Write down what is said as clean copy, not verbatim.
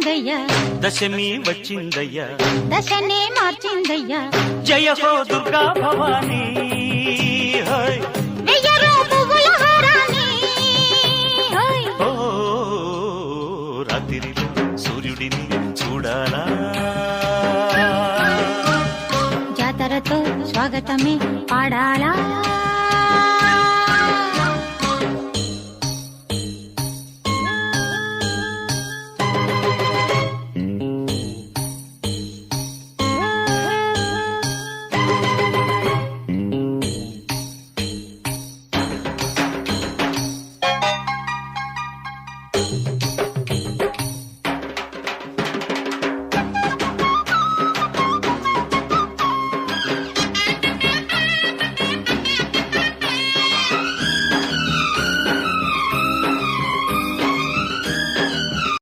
వచ్చిందయ్యా, దశమి వచ్చిందయ్యా, దశనే మార్చిందయ్యా. జయ హో దుర్గా భవానీ. హై వెయ్యరో పువ్వుల హారాన్ని. హోయ్. ఓ రాత్రిలో సూర్యుడిని చూడాలా, జాతరతో స్వాగతమే పాడాలా.